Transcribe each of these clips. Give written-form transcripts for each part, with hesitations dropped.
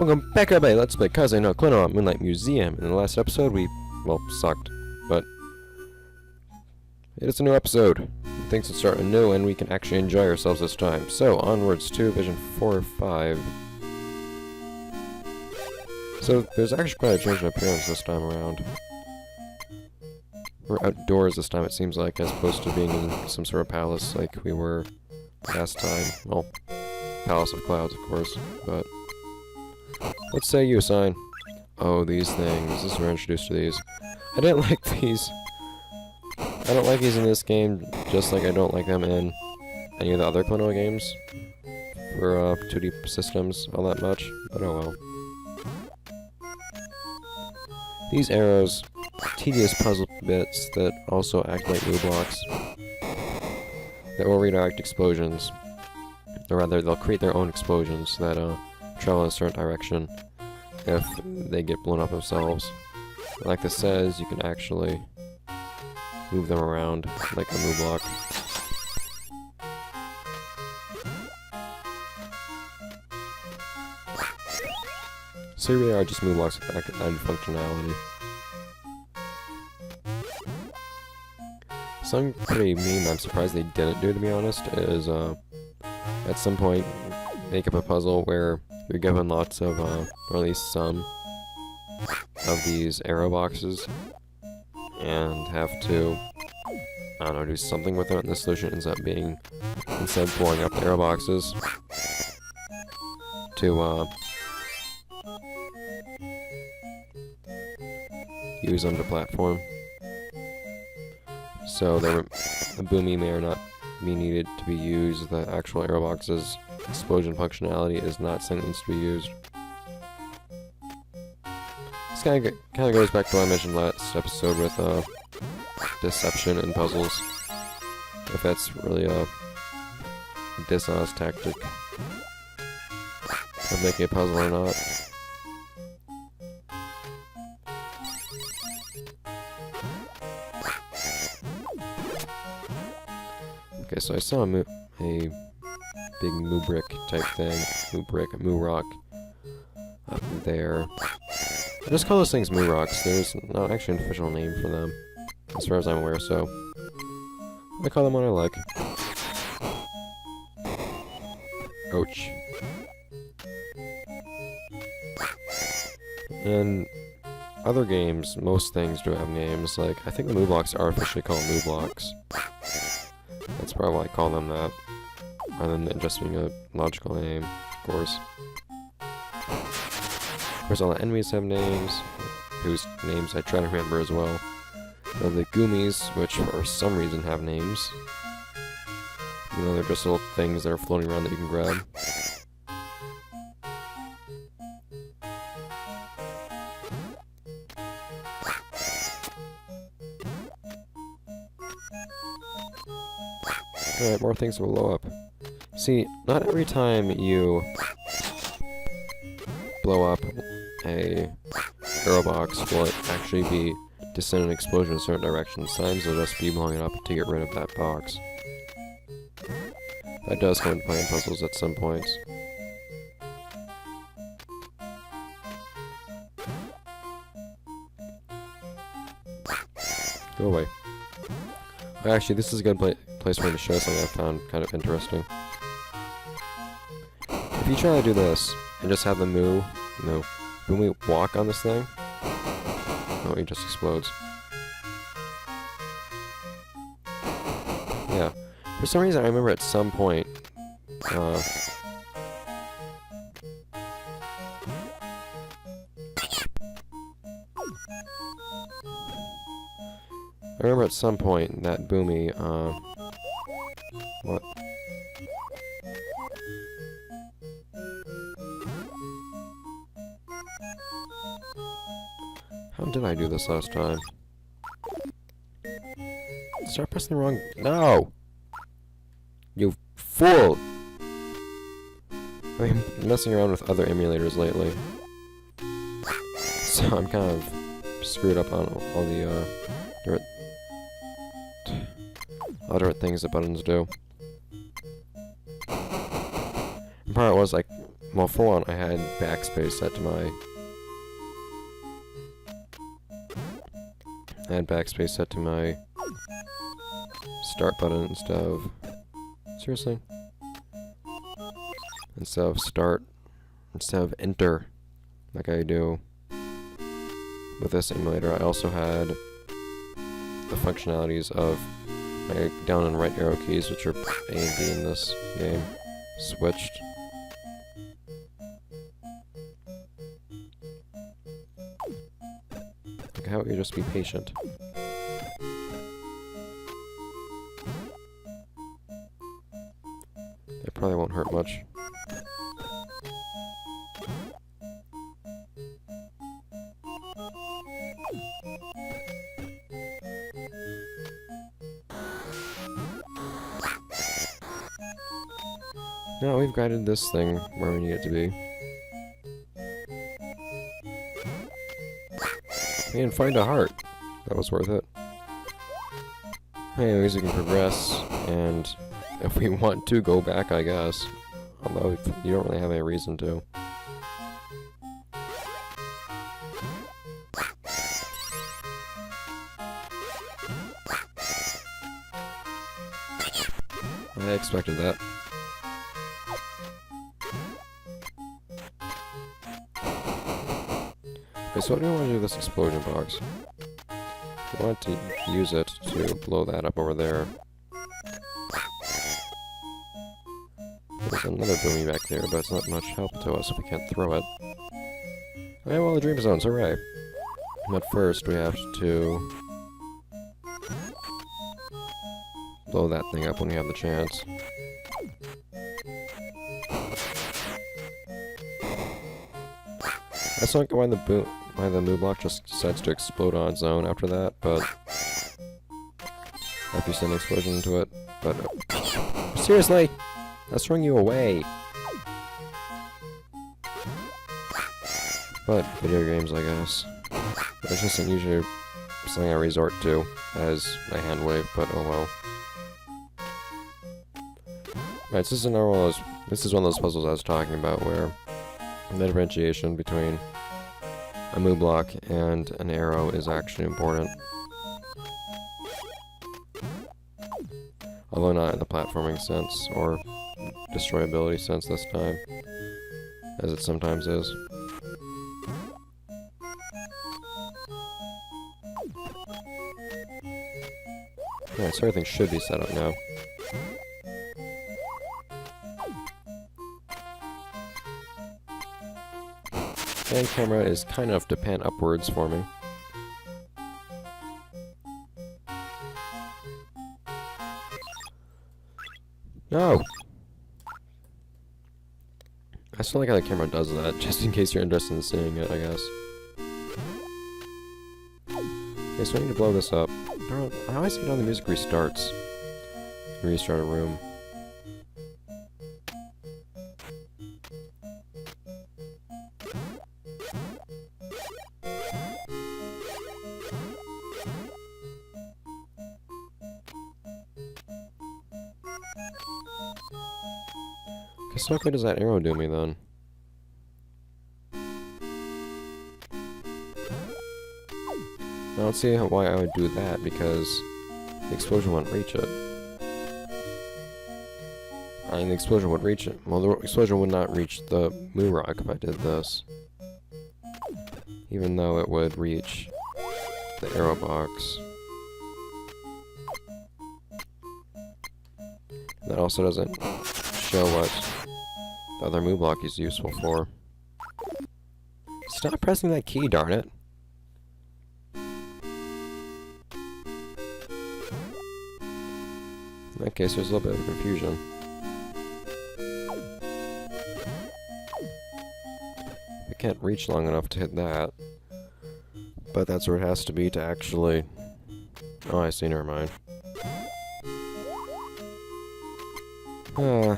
Welcome back, everybody. Let's play Kaze no Klonoa Moonlight Museum. In the last episode, we, well, sucked. But it is a new episode. Things will start anew, and we can actually enjoy ourselves this time. So, onwards to Vision 4 or 5. So, there's actually quite a change in appearance this time around. We're outdoors this time, it seems like, as opposed to being in some sort of palace like we were last time. Well, Palace of Clouds, of course, but... Let's say you assign. Oh, these things. This is where we're introduced to these. I didn't like these. I don't like these in this game, just like I don't like them in any of the other Klonoa games for 2D systems all that much, but oh well. These arrows, tedious puzzle bits that also act like new blocks that will redirect explosions. Or rather, they'll create their own explosions that travel in a certain direction if they get blown up themselves. Like this says, you can actually move them around like a move block. So here we are, just move blocks with added functionality. Something pretty mean I'm surprised they didn't do, to be honest, is at some point make up a puzzle where you're given lots of, or at least some, of these arrow boxes, and have to, I don't know, do something with it, and the solution ends up being, instead of blowing up the arrow boxes, to, use them to platform. So the boomy may or not be needed to be used, the actual arrow boxes explosion functionality is not something that needs to be used. This kind of goes back to what I mentioned last episode with deception in puzzles. If that's really a dishonest tactic of making a puzzle or not. Okay, so I saw a big moo brick type thing, moo rock up there. I just call those things moo rocks. There's not actually an official name for them, as far as I'm aware, so I call them what I like. Ouch. In other games, most things do have names, like, I think the moo blocks are officially called moo blocks. That's probably why I call them that, rather than just being a logical name, of course. Of course, all the enemies have names, whose names I try to remember as well. The Goomies, which for some reason have names. You know, they're just little things that are floating around that you can grab. Alright, more things will blow up. See, not every time you blow up a arrow box will it actually be to send an explosion in a certain direction. Sometimes it'll just be blowing it up to get rid of that box. That does come into play in puzzles at some points. Go away. Actually, this is a good place for me to show something I found kind of interesting. If you try to do this, and just have the when we walk on this thing, oh, it just explodes. Yeah. For some reason, I remember at some point, I remember at some point that Boomy, what? How did I do this last time? Start pressing the wrong... No! You fool! I've been messing around with other emulators lately. So I'm kind of screwed up on all the, different things that buttons do. And part was like Well, for one, I had backspace set to my... I had backspace set to my start button instead of... Seriously? Instead of start, instead of enter, like I do with this emulator. I also had the functionalities of my down and right arrow keys, which are A and B in this game, switched. Like, how about you just be patient? It probably won't hurt much. Now we've guided this thing where we need it to be. And find a heart. That was worth it. Anyways, we can progress, and if we want to go back, I guess. Although you don't really have any reason to. I expected that. Okay, so what do we want to do with this explosion box? We want to use it to blow that up over there. There's another boomy back there, but it's not much help to us if we can't throw it. Okay, well, the dream zones, hooray! But first, we have to blow that thing up when we have the chance. That's not why the Moo block just decides to explode on its own after that, but if you send an explosion into it, but seriously, that's throwing you away. But video games, I guess. That's just usually something I resort to as a hand wave, but oh well. Right, so this is one of those puzzles I was talking about where the differentiation between a Moo block and an arrow is actually important. Although not in the platforming sense, or destroyability sense this time, as it sometimes is. Alright, so everything should be set up now. And camera is kind enough to pan upwards for me. No! I still like how the camera does that, just in case you're interested in seeing it, I guess. Okay, so I need to blow this up. I always hate how the music restarts. Restart a room. Okay, so what good does that arrow do me then? I don't see why I would do that, because the explosion wouldn't reach it. I mean, the explosion would reach it. Well, the explosion would not reach the Moo rock if I did this. Even though it would reach the arrow box. That also doesn't show what the other Moo block is useful for. Stop pressing that key, darn it! In that case, there's a little bit of confusion. I can't reach long enough to hit that. But that's where it has to be to actually... Oh, I see, never mind. An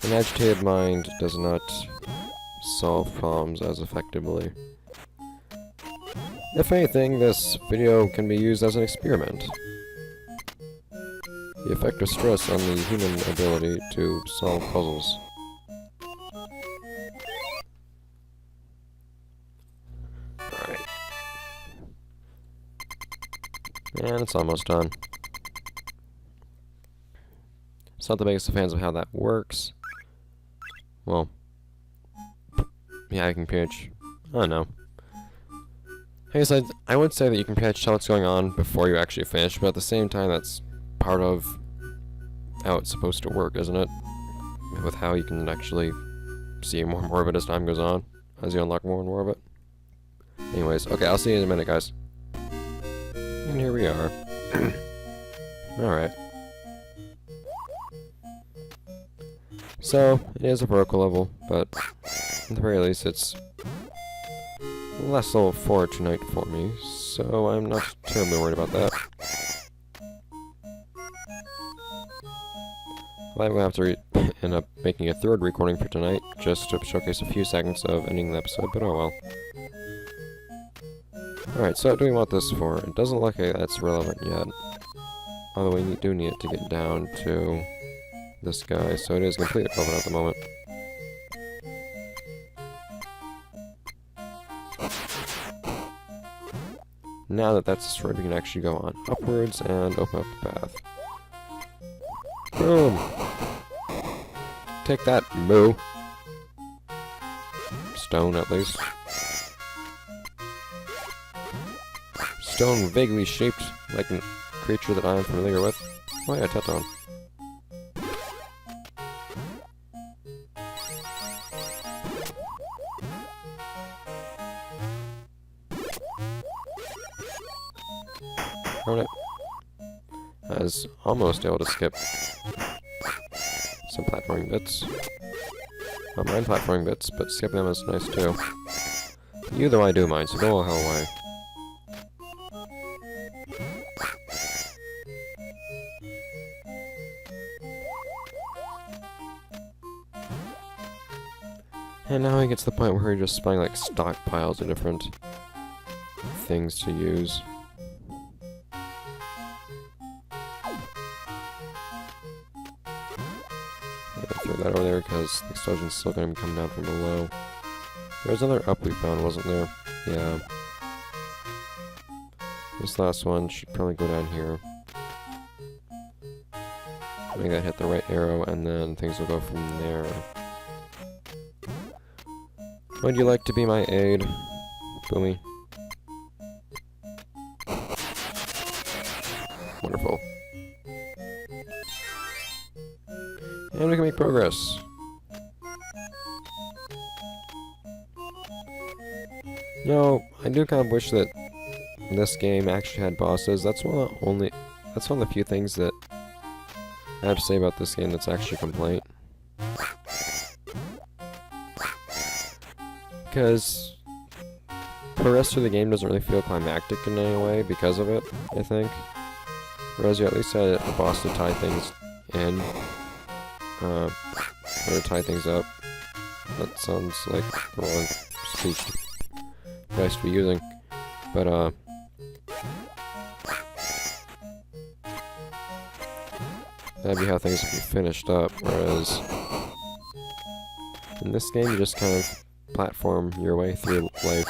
agitated mind does not solve problems as effectively. If anything, this video can be used as an experiment. The effect of stress on the human ability to solve puzzles. And it's almost done. It's not the biggest of fans of how that works. Well, yeah, I can pretty much, I don't know. I guess I would say that you can pretty much tell what's going on before you actually finish, but at the same time, that's part of how it's supposed to work, isn't it? With how you can actually see more and more of it as time goes on, as you unlock more and more of it. Anyways, okay, I'll see you in a minute, guys. And here we are. Alright. So, it is a vertical level, but at the very least it's less level 4 tonight for me, so I'm not terribly worried about that. I'm gonna have to end up making a third recording for tonight, just to showcase a few seconds of ending the episode, but oh well. Alright, so what do we want this for? It doesn't look like that's relevant yet. Although we do need it to get down to this guy, so it is completely relevant at the moment. Now that that's destroyed, we can actually go on upwards and open up the path. Boom! Take that, moo! Stone, at least. Stone vaguely shaped like a creature that I am familiar with. Oh yeah, Teton. Darn it. I was almost able to skip some platforming bits. Not mind platforming bits, but skipping them is nice too. You though I do mind, so go the hell away. And now we get to the point where we're just buying like stockpiles of different things to use. Throw that over there because the explosion's still going to be coming down from below. There was another up we found, wasn't there? Yeah. This last one should probably go down here. Make that hit the right arrow, and then things will go from there. Would you like to be my aide, Boomy? Wonderful. And we can make progress. You know, I do kind of wish that this game actually had bosses. That's one of the few things that I have to say about this game that's actually a complaint. Because the rest of the game doesn't really feel climactic in any way because of it, I think. Whereas you at least had a boss to tie things in. Or tie things up. That sounds like the wrong speech device to be using. But, that'd be how things would be finished up, whereas in this game you just kind of platform your way through life,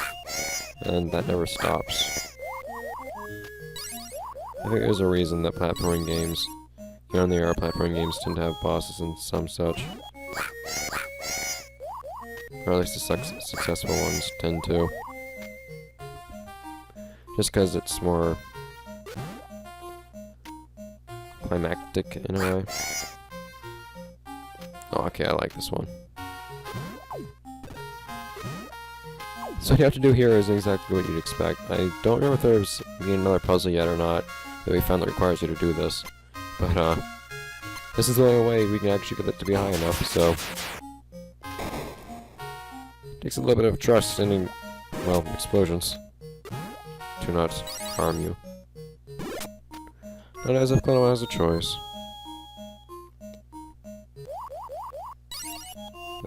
and that never stops. I think there's a reason that platforming games, even the platforming games, tend to have bosses and some such. Or at least the successful ones tend to. Just because it's more climactic in a way. Oh, okay, I like this one. So what you have to do here is exactly what you'd expect. I don't remember if there's another puzzle yet or not that we found that requires you to do this. But, this is the only way we can actually get it to be high enough, so takes a little bit of trust in, well, explosions to not harm you. Not as if Klonoa has a choice.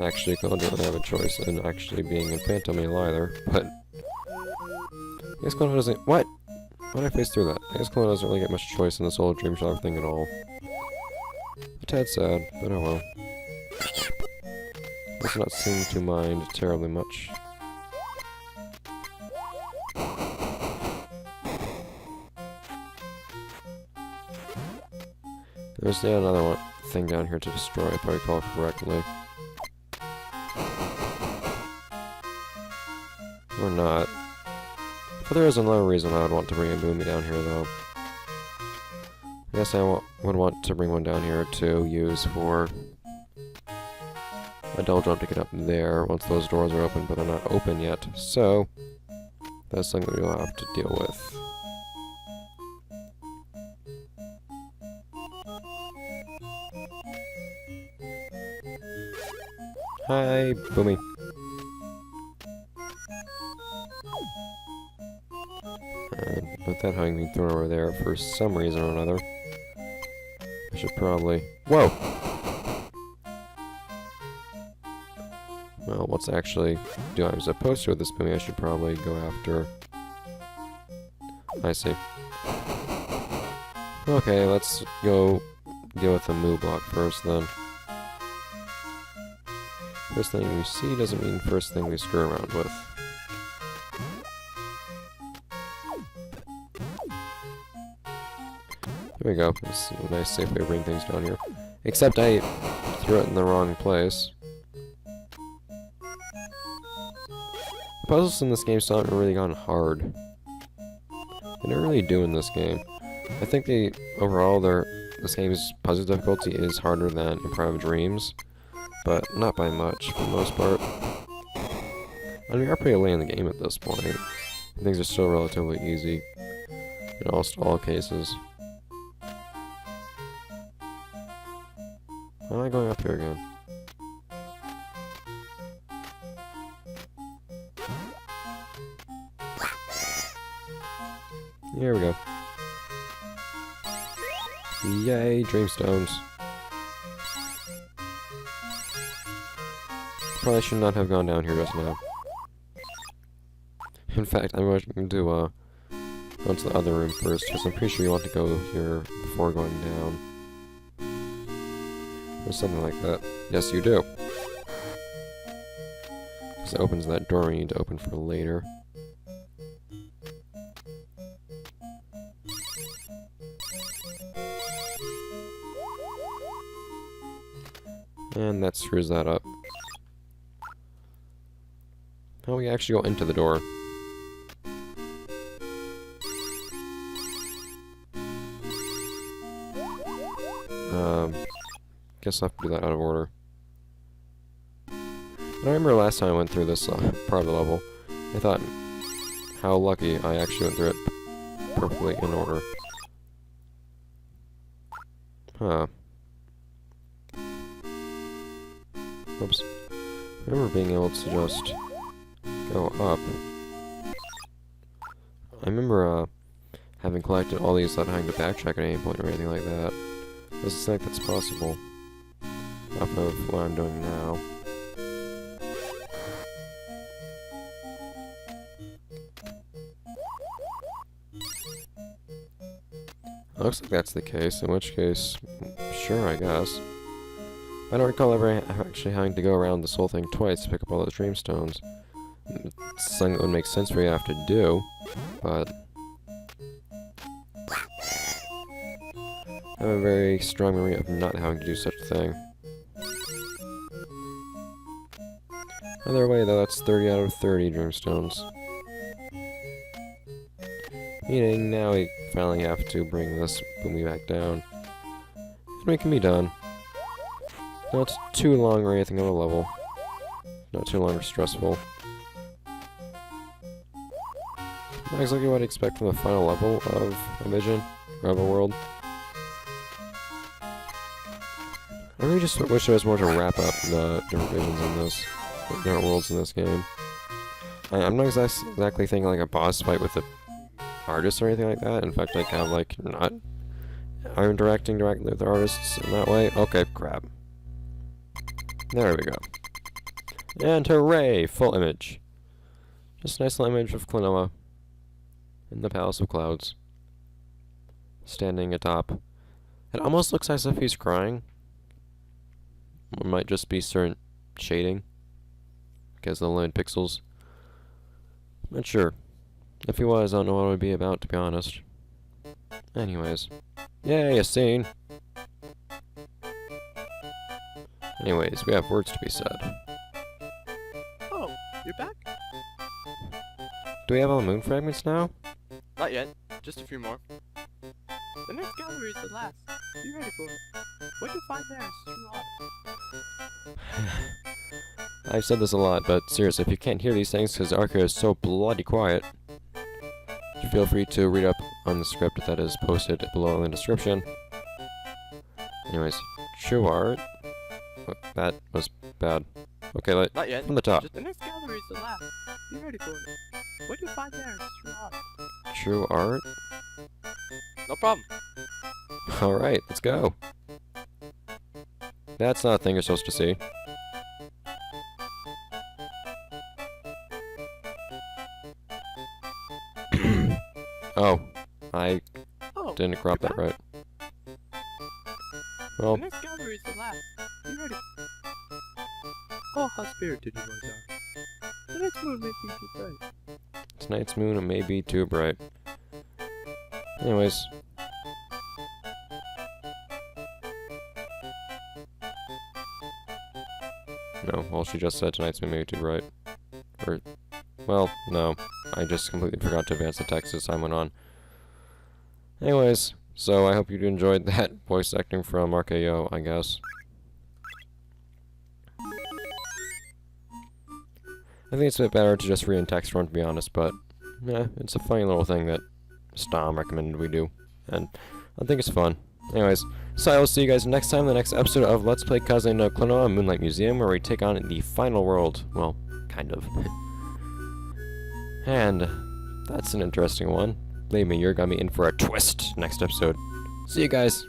Actually, Klonoa doesn't have a choice in actually being in Phantom Mail either, but I guess Klonoa doesn't— what? Why did I face through that? I guess Klonoa doesn't really get much choice in this whole Dream Shower thing at all. A tad sad, but oh well. Does not seem to mind terribly much. There's yet another thing down here to destroy, if I recall correctly. Or not. But there is another reason I would want to bring a Boomy down here, though. I guess I would want to bring one down here to use for a double jump to get up there once those doors are open, but they're not open yet. So, that's something we'll have to deal with. Hi, Boomy. And with that having been thrown over there for some reason or another, I should probably... Whoa! Well, what's actually doing as opposed to with this Boomy, I should probably go after... I see. Okay, let's go deal with the Moo block first, then. First thing we see doesn't mean first thing we screw around with. There we go. That's a nice safe way of bringing things down here. Except I threw it in the wrong place. The puzzles in this game still haven't really gone hard. They don't really do in this game. I think overall this game's puzzle difficulty is harder than Improv Dreams, but not by much for the most part. I mean, we are pretty late in the game at this point. Things are still relatively easy in almost all cases. Why am I going up here again? Here we go. Yay, Dreamstones. Probably should not have gone down here just now. In fact, I'm going to go to the other room first, because I'm pretty sure you want to go here before going down. Or something like that. Yes, you do. Because it opens that door we need to open for later. And that screws that up. How do we actually go into the door? Guess I'll have to do that out of order. I remember last time I went through this part of the level, I thought how lucky I actually went through it perfectly in order. Huh. Oops. I remember being able to just go up. I remember having collected all these without having to backtrack at any point or anything like that. Doesn't seem like that's possible off of what I'm doing now. Looks like that's the case, in which case, sure, I guess. I don't recall ever actually having to go around this whole thing twice to pick up all those Dreamstones. It's something that would make sense for you to have to do, but... I have a very strong memory of not having to do such a thing. Either way, though, that's 30 out of 30 Dreamstones. Meaning, now we finally have to bring this Boomy back down. And we can be done. Not too long or anything of a level. Not too long or stressful. Not exactly what I'd expect from the final level of a Vision, or of a world. I really just wish there was more to wrap up the different visions in this, the different worlds in this game. I'm not exactly thinking like a boss fight with the artists or anything like that. In fact, I kind of like not. I'm interacting directly with the artists in that way. Okay, crap. There we go. And hooray! Full image. Just a nice little image of Klonoa in the Palace of Clouds, standing atop. It almost looks as if he's crying. It might just be certain shading because of the limited pixels. Not sure. If he was, I don't know what it would be about, to be honest. Anyways. Yay, a scene! Anyways, we have words to be said. Oh, you're back? Do we have all the moon fragments now? Not yet. Just a few more. The next gallery is the last. Be ready for it. What you find there is true art. I've said this a lot, but seriously, if you can't hear these things because the archive is so bloody quiet, feel free to read up on the script that is posted below in the description. Anyways, true art. Oh, that was bad. Okay, Not yet. from the top. The next gallery is the last. Be ready for it. What you find there is true art. True art? No problem. Alright, let's go. That's not a thing you're supposed to see. Oh, I didn't crop that right. Well, the next gallery is the last. Be ready. Oh, how spirited you guys are. Tonight's moon may be too bright. Tonight's moon may be too bright. Anyways. No, all she just said, tonight's moon may be too bright. Or, well, no. I just completely forgot to advance the text as time went on. Anyways, so I hope you enjoyed that voice acting from RKO, I guess. I think it's a bit better to just read in text form, to be honest, but yeah, it's a funny little thing that Stom recommended we do, and I think it's fun. Anyways, so I will see you guys next time in the next episode of Let's Play Kaze no Klonoa Moonlight Museum, where we take on the final world. Well, kind of. And that's an interesting one. Believe me, you're gonna be in for a twist next episode. See you guys.